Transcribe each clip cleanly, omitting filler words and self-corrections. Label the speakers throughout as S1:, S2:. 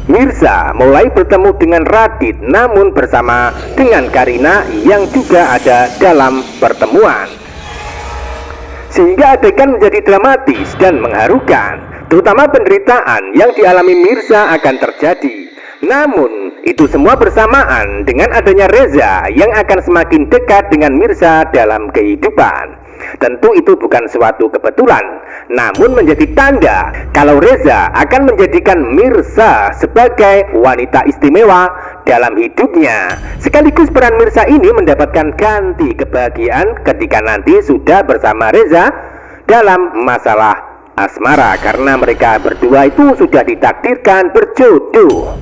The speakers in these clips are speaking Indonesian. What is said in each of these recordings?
S1: Mirza mulai bertemu dengan Radit, namun bersama dengan Karina yang juga ada dalam pertemuan, sehingga adegan menjadi dramatis dan mengharukan, terutama penderitaan yang dialami Mirza akan terjadi. Namun itu semua bersamaan dengan adanya Reza yang akan semakin dekat dengan Mirza dalam kehidupan. Tentu itu bukan suatu kebetulan, namun menjadi tanda kalau Reza akan menjadikan Mirza sebagai wanita istimewa dalam hidupnya. Sekaligus peran Mirza ini mendapatkan ganti kebahagiaan ketika nanti sudah bersama Reza dalam masalah asmara, karena mereka berdua itu sudah ditakdirkan berjodoh.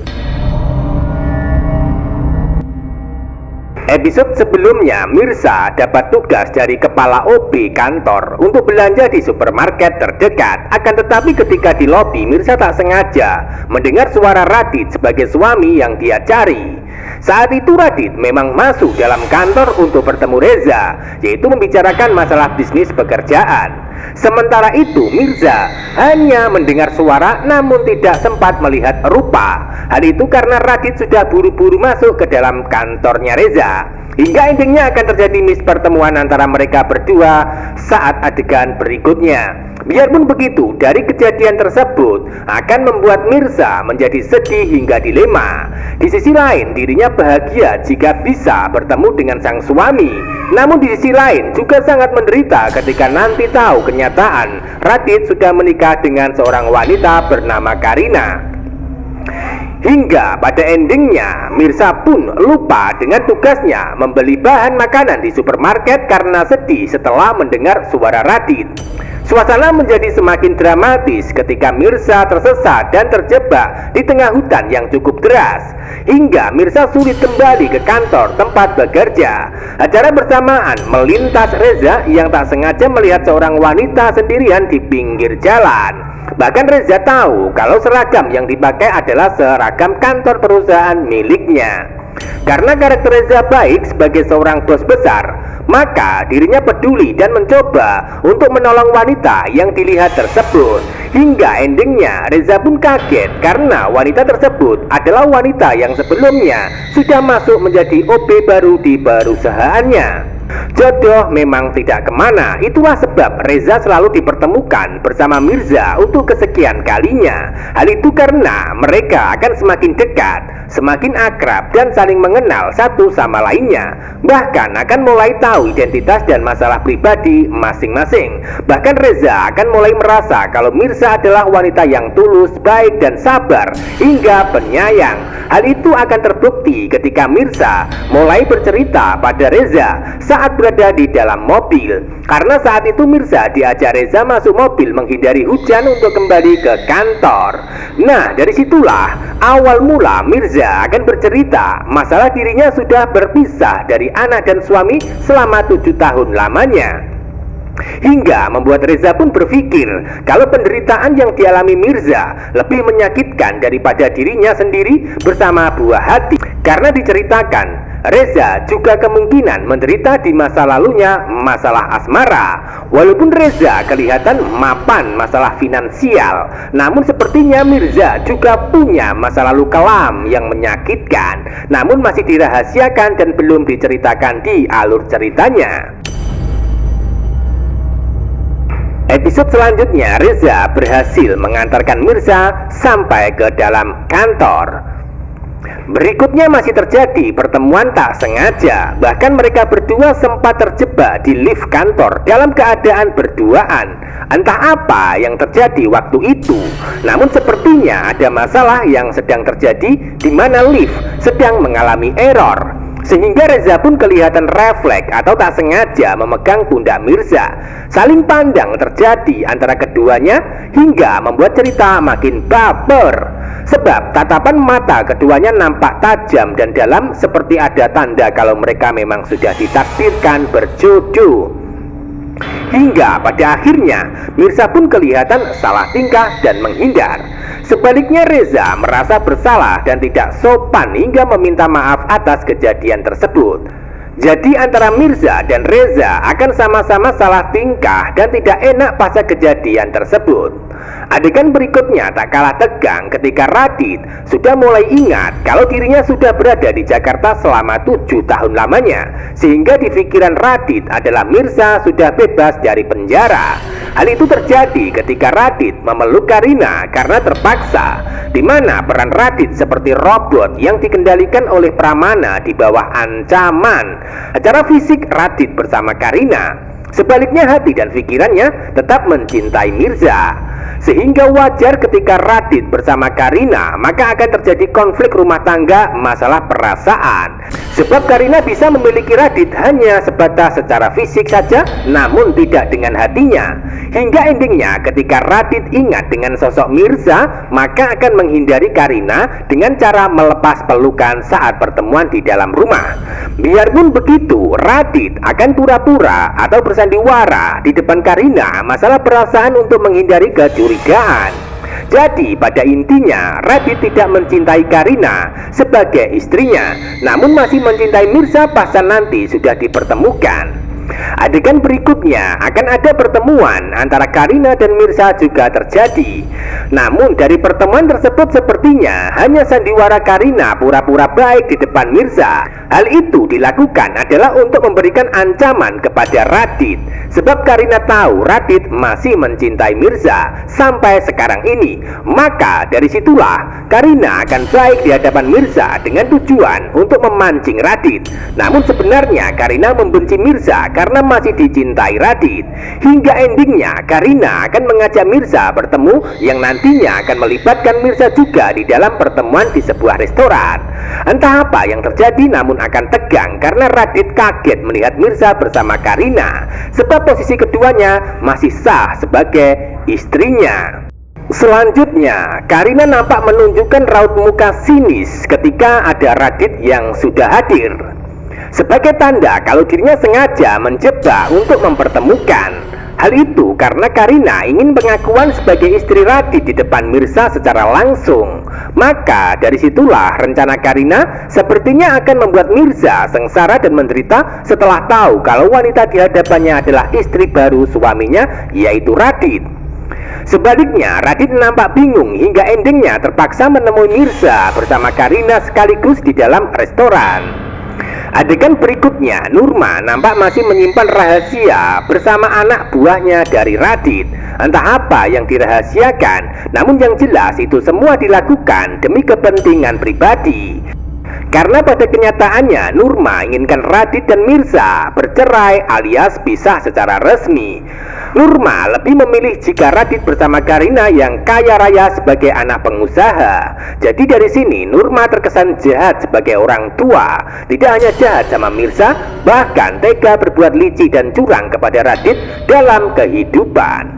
S1: Episode sebelumnya, Mirza dapat tugas dari kepala OB kantor untuk belanja di supermarket terdekat. Akan tetapi ketika di lobi, Mirza tak sengaja mendengar suara Radit sebagai suami yang dia cari. Saat itu Radit memang masuk dalam kantor untuk bertemu Reza, yaitu membicarakan masalah bisnis pekerjaan. Sementara itu Mirza hanya mendengar suara namun tidak sempat melihat rupa. Hal itu karena Radit sudah buru-buru masuk ke dalam kantornya Reza. Hingga endingnya akan terjadi pertemuan antara mereka berdua saat adegan berikutnya. Biarpun begitu, dari kejadian tersebut akan membuat Mirza menjadi sedih hingga dilema. Di sisi lain, dirinya bahagia jika bisa bertemu dengan sang suami. Namun di sisi lain juga sangat menderita ketika nanti tahu kenyataan Radit sudah menikah dengan seorang wanita bernama Karina. Hingga pada endingnya Mirza pun lupa dengan tugasnya membeli bahan makanan di supermarket karena sedih setelah mendengar suara Radit. Suasana menjadi semakin dramatis ketika Mirza tersesat dan terjebak di tengah hutan yang cukup deras, hingga Mirza sulit kembali ke kantor tempat bekerja. Acara bersamaan melintas Reza yang tak sengaja melihat seorang wanita sendirian di pinggir jalan. Bahkan Reza tahu kalau seragam yang dipakai adalah seragam kantor perusahaan miliknya. Karena karakter Reza baik sebagai seorang bos besar, maka dirinya peduli dan mencoba untuk menolong wanita yang dilihat tersebut. Hingga endingnya Reza pun kaget karena wanita tersebut adalah wanita yang sebelumnya sudah masuk menjadi OB baru di perusahaannya. Jodoh memang tidak kemana. Itulah sebab Reza selalu dipertemukan bersama Mirza untuk kesekian kalinya. Hal itu karena mereka akan semakin dekat, semakin akrab dan saling mengenal satu sama lainnya. Bahkan akan mulai tahu identitas dan masalah pribadi masing-masing. Bahkan Reza akan mulai merasa kalau Mirza adalah wanita yang tulus, baik dan sabar hingga penyayang. Hal itu akan terbukti ketika Mirza mulai bercerita pada Reza saat berada di dalam mobil. Karena saat itu Mirza diajak Reza masuk mobil menghindari hujan untuk kembali ke kantor. Nah, dari situlah awal mula Mirza akan bercerita masalah dirinya sudah berpisah dari anak dan suami selama 7 tahun lamanya. Hingga membuat Reza pun berpikir kalau penderitaan yang dialami Mirza lebih menyakitkan daripada dirinya sendiri bersama buah hati. Karena diceritakan Reza juga kemungkinan menderita di masa lalunya masalah asmara. Walaupun Reza kelihatan mapan masalah finansial, namun sepertinya Mirza juga punya masa lalu kelam yang menyakitkan, namun masih dirahasiakan dan belum diceritakan di alur ceritanya. Episode selanjutnya, Reza berhasil mengantarkan Mirza sampai ke dalam kantor. Berikutnya masih terjadi pertemuan tak sengaja. Bahkan mereka berdua sempat terjebak di lift kantor dalam keadaan berduaan. Entah apa yang terjadi waktu itu, namun sepertinya ada masalah yang sedang terjadi di mana lift sedang mengalami error. Sehingga Reza pun kelihatan refleks atau tak sengaja memegang pundak Mirza. Saling pandang terjadi antara keduanya hingga membuat cerita makin baper. Sebab tatapan mata keduanya nampak tajam dan dalam seperti ada tanda kalau mereka memang sudah ditakdirkan berjodoh. Hingga pada akhirnya Mirza pun kelihatan salah tingkah dan menghindar. Sebaliknya Reza merasa bersalah dan tidak sopan hingga meminta maaf atas kejadian tersebut. Jadi antara Mirza dan Reza akan sama-sama salah tingkah dan tidak enak pasca kejadian tersebut. Adegan berikutnya tak kalah tegang ketika Radit sudah mulai ingat kalau dirinya sudah berada di Jakarta selama 7 tahun lamanya, sehingga di pikiran Radit adalah Mirza sudah bebas dari penjara. Hal itu terjadi ketika Radit memeluk Karina karena terpaksa, di mana peran Radit seperti robot yang dikendalikan oleh Pramana di bawah ancaman. Secara fisik Radit bersama Karina, sebaliknya hati dan pikirannya tetap mencintai Mirza. Sehingga wajar ketika Radit bersama Karina maka akan terjadi konflik rumah tangga masalah perasaan. Sebab Karina bisa memiliki Radit hanya sebatas secara fisik saja, namun tidak dengan hatinya. Hingga endingnya ketika Radit ingat dengan sosok Mirza, maka akan menghindari Karina dengan cara melepas pelukan saat pertemuan di dalam rumah. Biarpun begitu, Radit akan pura-pura atau bersandiwara di depan Karina masalah perasaan untuk menghindari kecurigaan. Jadi pada intinya Radit tidak mencintai Karina sebagai istrinya, namun masih mencintai Mirza pasca nanti sudah dipertemukan. Adegan berikutnya akan ada pertemuan antara Karina dan Mirza juga terjadi. Namun dari pertemuan tersebut sepertinya hanya sandiwara Karina pura-pura baik di depan Mirza. Hal itu dilakukan adalah untuk memberikan ancaman kepada Radit. Sebab Karina tahu Radit masih mencintai Mirza sampai sekarang ini. Maka dari situlah Karina akan baik di hadapan Mirza dengan tujuan untuk memancing Radit. Namun sebenarnya Karina membenci Mirza karena masih dicintai Radit. Hingga endingnya Karina akan mengajak Mirza bertemu yang nantinya akan melibatkan Mirza juga di dalam pertemuan di sebuah restoran. Entah apa yang terjadi, namun akan tegang karena Radit kaget melihat Mirza bersama Karina, sebab posisi keduanya masih sah sebagai istrinya. Selanjutnya, Karina nampak menunjukkan raut muka sinis ketika ada Radit yang sudah hadir, sebagai tanda kalau dirinya sengaja menjebak untuk mempertemukan. Hal itu karena Karina ingin pengakuan sebagai istri Radit di depan Mirza secara langsung. Maka dari situlah rencana Karina sepertinya akan membuat Mirza sengsara dan menderita setelah tahu kalau wanita di hadapannya adalah istri baru suaminya, yaitu Radit. Sebaliknya, Radit nampak bingung hingga endingnya terpaksa menemui Mirza bersama Karina sekaligus di dalam restoran. Adegan berikutnya, Nurma nampak masih menyimpan rahasia bersama anak buahnya dari Radit. Entah apa yang dirahasiakan, namun yang jelas itu semua dilakukan demi kepentingan pribadi. Karena pada kenyataannya Nurma inginkan Radit dan Mirza bercerai alias pisah secara resmi. Nurma lebih memilih jika Radit bersama Karina yang kaya raya sebagai anak pengusaha. Jadi dari sini Nurma terkesan jahat sebagai orang tua. Tidak hanya jahat sama Mirza, bahkan tega berbuat licik dan curang kepada Radit dalam kehidupan.